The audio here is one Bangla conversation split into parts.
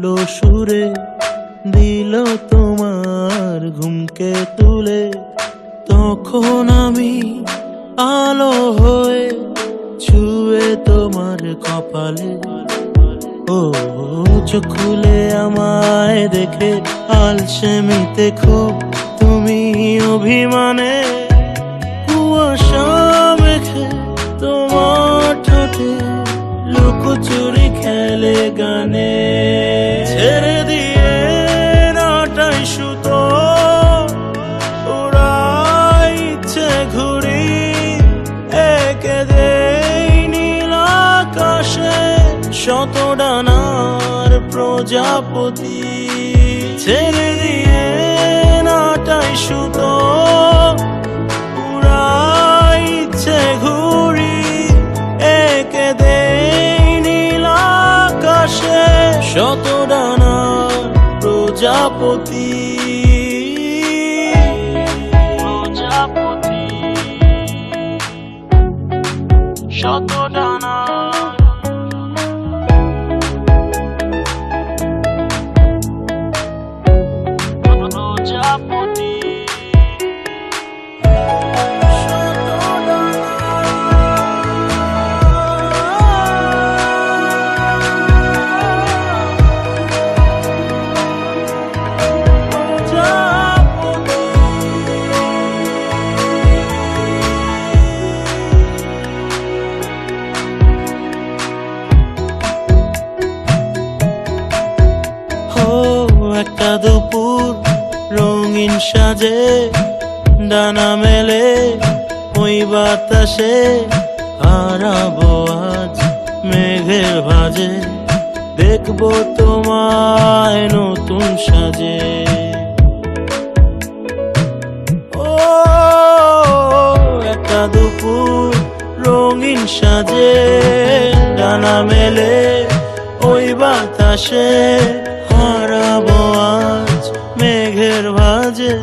উঠলো সুরে, দিল তোমার ঘুমকে তুলে। তখন আমি আলো হয়ে ছুঁয়ে তোমার কপালে। ও চোখ খুলে আমায় দেখে আলসেমিতে খুব তুমি অভিমানে। কুয়াশা মেখে তোমার ঠোঁটে লুকোচুরি খেলে গানে। ছেড়ে দিয়ে নাটাই সুতো ওড়াই ইচ্ছে ঘুরি, একে দেই নীল আকাশে শত ডানার প্রজাপতি। ছেড়ে দিয়ে নাটাই সুতো উড়াই ইচ্ছে ঘুরি, একে দেই নীল আকাশে শত ডানার প্রজাপতি। প্রজাপতি শত ডানা প্রজাপতি। একটা দুপুর রঙিন সাজে ডানা মেলে ওই বাতাসে, হারাবো আজ মেঘের ভাঁজে, দেখবো তোমায় নতুন সাজে। ও একটা দুপুর রঙিন সাজে ডানা মেলে ওই বাতাসে, হারাবো আজ মেঘের ভাঁজে,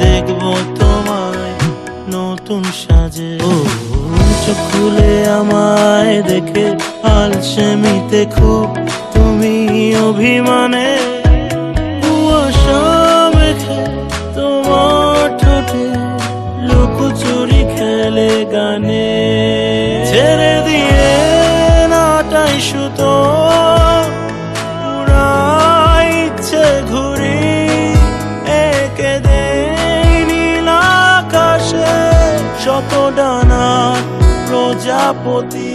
দেখবো তোমায় নতুন সাজে। ও চোখ খুলে আমায় দেখে আলসেমিতে খুব তুমি অভিমানে। কুয়াশা মেখে তোমার ঠোঁটে লুকোচুরি খেলে গানে। ছেড়ে দিয়ে নাটাই সুতো ঘুরি, একে দেই নীল আকাশে শত ডানা প্রজাপতি।